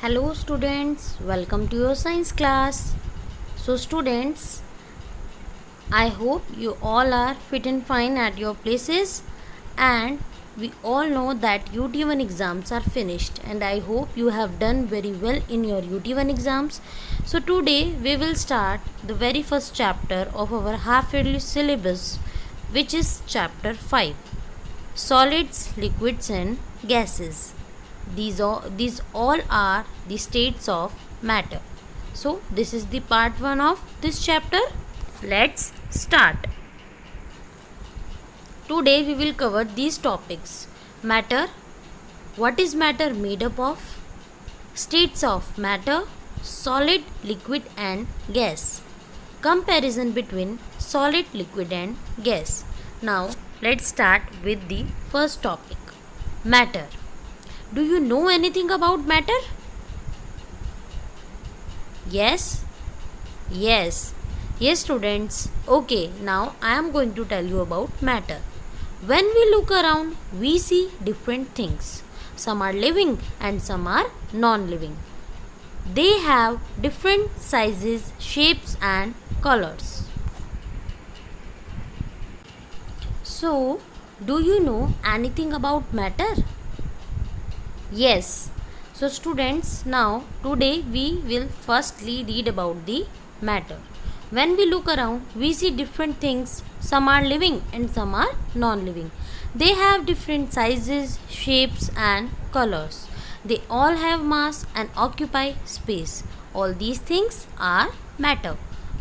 Hello students, welcome to your science class. So students, I hope you all are fit and fine at your places, and we all know that UT1 exams are finished, and I hope you have done very well in your UT1 exams. So today we will start the very first chapter of our half yearly syllabus, which is chapter 5, solids, liquids and gases. These all are the states of matter. So this is the part 1 of this chapter. Let's start. Today we will cover these topics: matter, what is matter made up of, states of matter, solid, liquid and gas, comparison between solid, liquid and gas. Now let's start with the first topic, matter. Do you know anything about matter? Yes? Yes. Yes, students. Okay, now I am going to tell you about matter. When we look around, we see different things. Some are living and some are non-living. They have different sizes, shapes and colors. So, do you know anything about matter? Yes. So students, now today we will firstly read about the matter. When we look around, we see different things. Some are living and some are non-living. They have different sizes, shapes and colors. They all have mass and occupy space. All these things are matter.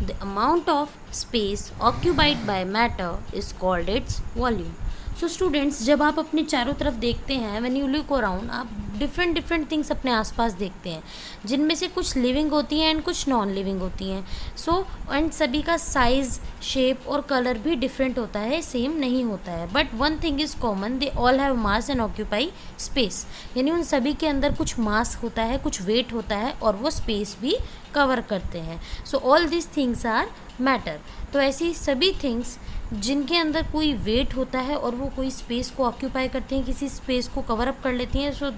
The amount of space occupied by matter is called its volume. So students, जब आप अपने चारों तरफ देखते हैं, when you look around, आप different things अपने आसपास देखते हैं, जिनमें से कुछ लिविंग होती हैं एंड कुछ नॉन लिविंग होती हैं. सो एंड सभी का साइज़, शेप और कलर भी डिफरेंट होता है, सेम नहीं होता है. But one thing is common, they all have mass and occupy space. यानी उन सभी के अंदर कुछ मास होता है, कुछ वेट होता है और वो स्पेस भी कवर करते हैं. So all this things are matter. तो ऐसी सभी थिंग्स जिनके अंदर कोई वेट होता है और वो कोई स्पेस को ऑक्यूपाई करते हैं, किसी स्पेस को कवर अप कर लेती हैं, so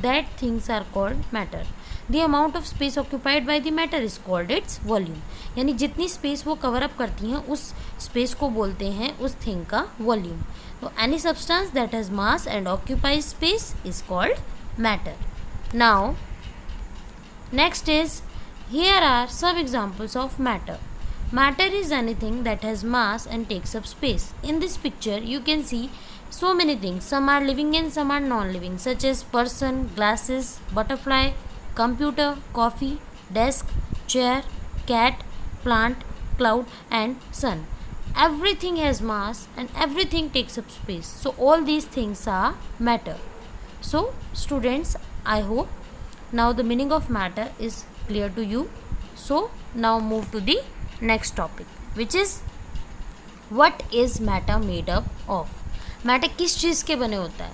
that things are called matter. The amount of space occupied by the matter is called its volume. यानी जितनी स्पेस वो कवर अप करती हैं, उस स्पेस को बोलते हैं उस थिंग का वॉल्यूम. तो any substance that has mass and occupies space is called matter. Now next is, here are some examples of matter. Matter is anything that has mass and takes up space. In this picture, you can see so many things. Some are living and some are non-living, such as person, glasses, butterfly, computer, coffee, desk, chair, cat, plant, cloud and sun. Everything has mass and everything takes up space. So all these things are matter. So students, I hope now the meaning of matter is clear to you. So now move to the next topic, which is what is matter made up of. Matter किस चीज़ के बने होता है?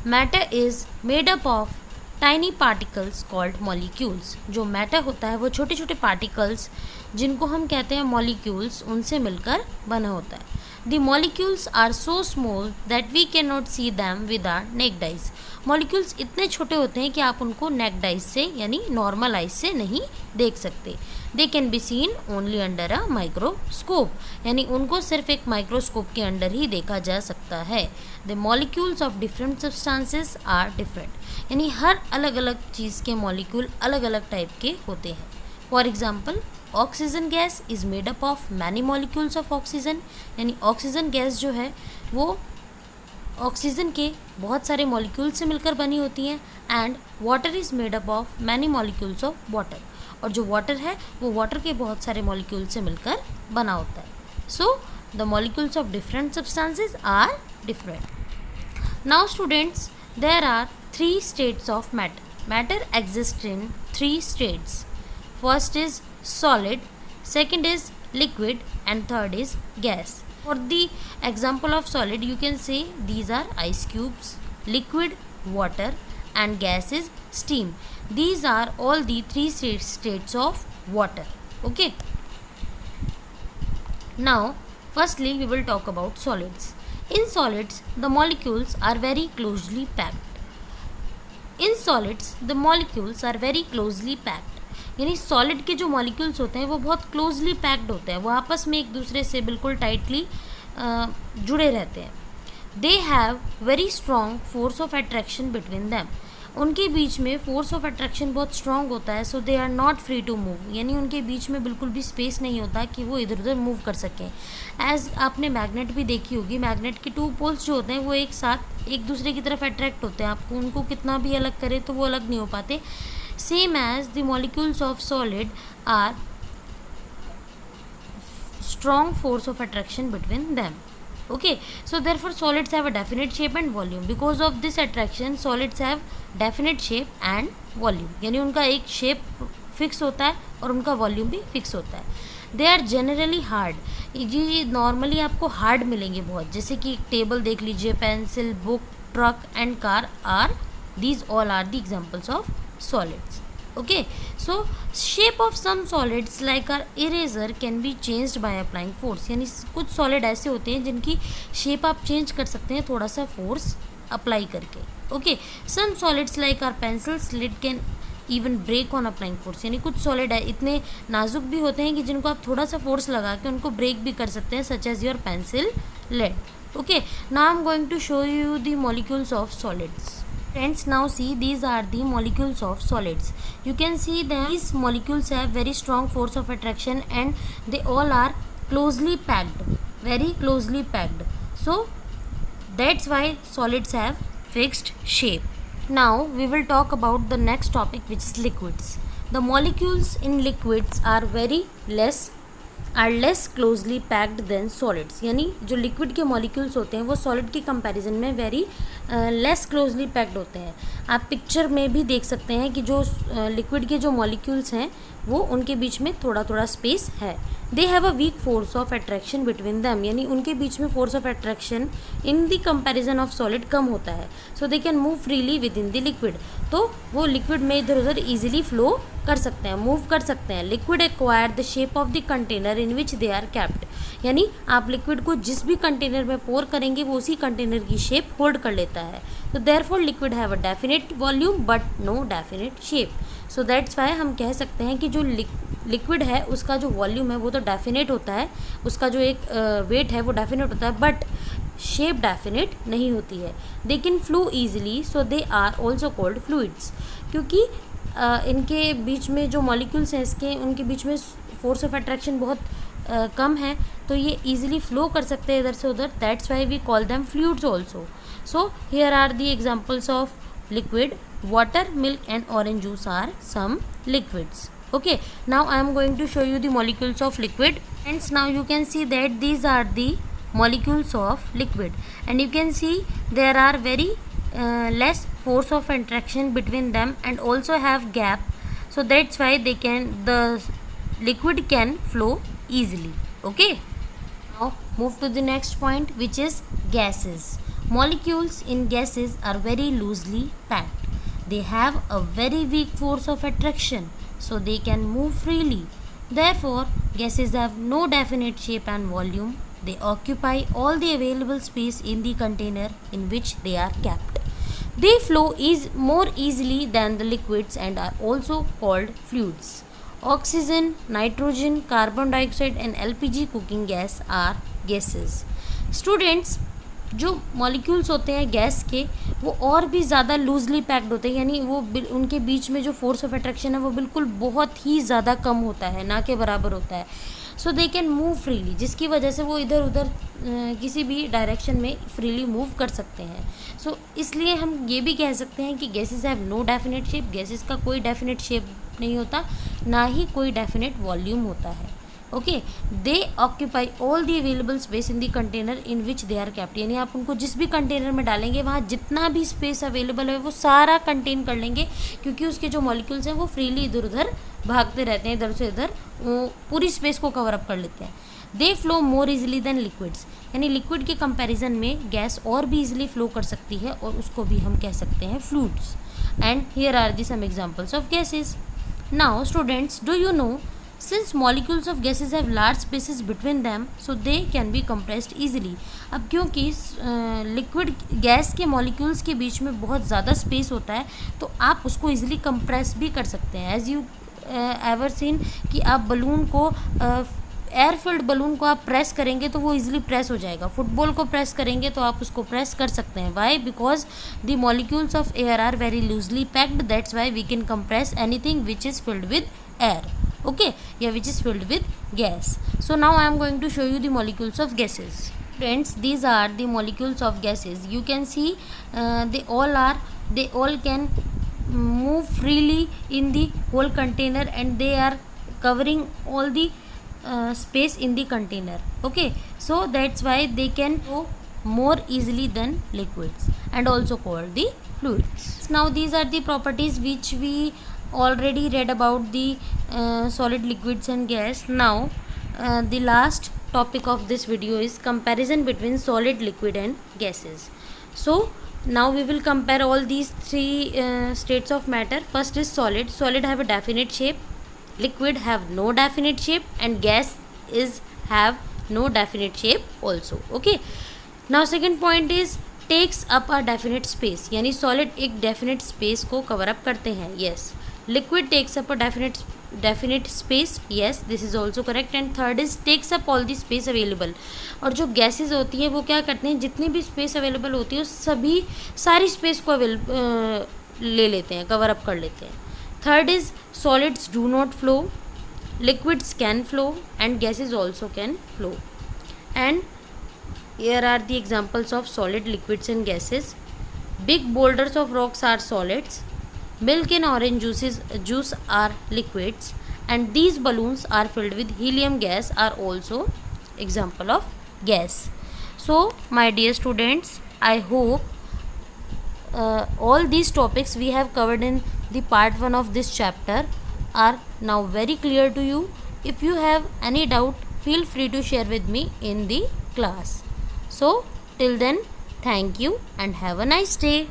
Matter is made up of tiny particles called molecules. जो matter होता है वो छोटे छोटे पार्टिकल्स, जिनको हम कहते हैं मॉलिक्यूल्स, उनसे मिलकर बना होता है. The molecules are so small that we can not see them with our naked eyes. Molecules इतने छोटे होते हैं कि आप उनको नेक्ड आइज से यानी नॉर्मल आइज से नहीं देख सकते. They can be seen only under a microscope. यानी उनको सिर्फ एक माइक्रोस्कोप के अंडर ही देखा जा सकता है. The molecules of different substances are different. यानी हर अलग अलग चीज़ के मॉलिक्यूल अलग अलग टाइप के होते हैं. For example, oxygen gas is made up of many molecules of oxygen. यानी ऑक्सीजन गैस जो है वो ऑक्सीजन के बहुत सारे मॉलिक्यूल से मिलकर बनी होती हैं. And water is made up of many molecules of water. और जो वाटर है वो वाटर के बहुत सारे मॉलिक्यूल से मिलकर बना होता है. So the molecules of different substances are different. Now students, there are 3 states of matter. Matter exists in 3 states. First is solid, second is liquid and third is gas. For the example of solid, you can say these are ice cubes, liquid water and gas is steam. These are all the 3 states of water. Okay. Now firstly we will talk about solids. In solids, the molecules are very closely packed. In solids the molecules are very closely packed, यानी solid के जो molecules होते हैं वो बहुत closely packed होते हैं, वो आपस में एक दूसरे से बिल्कुल टाइटली जुड़े रहते हैं. They have very strong force of attraction between them, उनके बीच में फोर्स ऑफ अट्रैक्शन बहुत स्ट्रॉन्ग होता है. So they are not free to move, यानी उनके बीच में बिल्कुल भी स्पेस नहीं होता कि वो इधर उधर मूव कर सकें. एज आपने मैग्नेट भी देखी होगी, मैग्नेट के 2 पोल्स जो होते हैं वो एक साथ एक दूसरे की तरफ अट्रैक्ट होते हैं, आपको उनको कितना भी अलग करें तो वो अलग नहीं हो पाते. Same as the molecules of solid are strong force of attraction between them. Okay, so therefore solids have a definite shape and volume. Because of this attraction solids have definite shape and volume, यानी उनका एक shape fix होता है और उनका volume भी fix होता है. दे आर जनरली हार्ड, जी नॉर्मली आपको हार्ड मिलेंगे बहुत, जैसे कि टेबल देख लीजिए, pencil, book, truck and car are these all are the examples of solids. Okay, so shape of some solids like our eraser can be changed by applying force, यानी कुछ solid ऐसे होते हैं जिनकी शेप आप change कर सकते हैं थोड़ा सा फोर्स अप्लाई करके. Okay, some solids like are pencil slit can even break on applying force, यानी कुछ सॉलिड इतने नाजुक भी होते हैं कि जिनको आप थोड़ा सा फोर्स लगा के उनको ब्रेक भी कर सकते हैं, such as your pencil lead. Okay, now I am going to show you the molecules of solids. Friends, now see these are the molecules of solids. You can see that these molecules have very strong force of attraction and they all are closely packed, very closely packed. So that's why solids have fixed shape. Now we will talk about the next topic, which is liquids. The molecules in liquids are less closely packed than solids, यानी जो liquid के molecules होते हैं वो solid के comparison में very less closely packed होते हैं. आप पिक्चर में भी देख सकते हैं कि जो लिक्विड के जो मॉलिक्यूल्स हैं वो उनके बीच में थोड़ा थोड़ा स्पेस है. They have a weak force of attraction between them, यानी उनके बीच में force of attraction in the comparison of solid कम होता है. So they can move freely within the liquid, तो वो लिक्विड में इधर उधर ईजिली फ्लो कर सकते हैं, मूव कर सकते हैं. Liquid acquire the shape of the container in which they are kept, यानी आप लिक्विड को जिस भी कंटेनर में पोर करेंगे वो उसी कंटेनर की शेप होल्ड कर लेता है. तो therefore liquid have a definite volume but no definite shape. So that's why हम कह सकते हैं कि जो लिक्विड है उसका जो वॉल्यूम है वो तो डेफिनेट होता है, उसका जो एक वेट है वो डेफिनेट होता है, बट शेप डेफिनेट नहीं होती है. They can flow easily, so they are also called fluids, क्योंकि इनके बीच में जो मॉलिक्यूल्स हैं इसके उनके बीच में फोर्स ऑफ अट्रैक्शन बहुत कम है, तो ये ईजिली फ्लो कर सकते हैं इधर से उधर. That's why we call them fluids also. So here are the examples of liquid. Water, milk and orange juice are some liquids. Okay, now I am going to show you the molecules of liquid. Friends, now you can see that these are the molecules of liquid and you can see there are very less force of attraction between them and also have gap, so that's why the liquid can flow easily. Okay, now move to the next point, which is gases. Molecules in gases are very loosely packed. They have a very weak force of attraction, so they can move freely. Therefore, gases have no definite shape and volume. They occupy all the available space in the container in which they are kept. They flow more easily than the liquids and are also called fluids. Oxygen, nitrogen, carbon dioxide and LPG cooking gas are gases. Students, जो molecules होते हैं gas के वो और भी ज़्यादा loosely packed होते हैं, यानी वो उनके बीच में जो फोर्स ऑफ अट्रैक्शन है वो बिल्कुल बहुत ही ज़्यादा कम होता है, ना के बराबर होता है. So they can move freely, जिसकी वजह से वो इधर उधर किसी भी डायरेक्शन में फ्रीली मूव कर सकते हैं. सो इसलिए हम ये भी कह सकते हैं कि gases have no definite shape. Gases का कोई डेफिनेट शेप नहीं होता, ना ही कोई डेफिनेट वॉल्यूम होता है. Okay, they occupy all the available space in the container in which they are kept, यानी आप उनको जिस भी कंटेनर में डालेंगे वहाँ जितना भी स्पेस अवेलेबल है वो सारा कंटेन कर लेंगे, क्योंकि उसके जो मॉलिक्यूल्स हैं वो फ्रीली इधर उधर भागते रहते हैं, इधर से इधर वो पूरी स्पेस को कवर अप कर लेते हैं. They flow more easily than liquids, यानी लिक्विड के कंपैरिजन में गैस और भी इजीली फ्लो कर सकती है और उसको भी हम कह सकते हैं fluids. And here are the some examples of gases. Now students, do you know Since molecules of gases have large spaces between them, so they can be compressed easily. अब क्योंकि लिक्विड गैस के molecules के बीच में बहुत ज़्यादा space होता है, तो आप उसको इजीली कंप्रेस भी कर सकते हैं. एज यू एवर सीन कि आप बलून को एयर फिल्ड बलून को आप प्रेस करेंगे तो वो इजीली प्रेस हो जाएगा. फुटबॉल को प्रेस करेंगे तो आप उसको प्रेस कर सकते हैं. Why? Because the molecules of air are very loosely packed. That's why we can compress anything which is filled with air. Okay, yeah, which is filled with gas. So now I am going to show you the molecules of gases. Friends, these are the molecules of gases. You can see they all can move freely in the whole container, and they are covering all the space in the container. Okay, so that's why they can go more easily than liquids, and also called the fluids. Now these are the properties which we already read about the solid, liquids and gas. Now the last topic of this video is comparison between solid, liquid and gases. So now we will compare all these three states of matter. First is solid. Solid have a definite shape, liquid have no definite shape, and gas is have no definite shape also. Okay, now second point is takes up a definite space. यानी solid एक definite space को cover up करते हैं. Yes. Liquid takes up a definite space. Yes, this is also correct. And third is takes up all the space available. और जो gases होती हैं वो क्या करते हैं, जितनी भी space available होती है सारी space को ले लेते हैं, cover up कर लेते हैं. Third is solids do not flow, liquids can flow, and gases also can flow. And here are the examples of solid, liquids and gases. Big boulders of rocks are solids. Milk and orange juice are liquids, and these balloons are filled with helium gas are also example of gas. So my dear students, I hope all these topics we have covered in the part 1 of this chapter are now very clear to you. If you have any doubt, feel free to share with me in the class. So till then, thank you and have a nice day.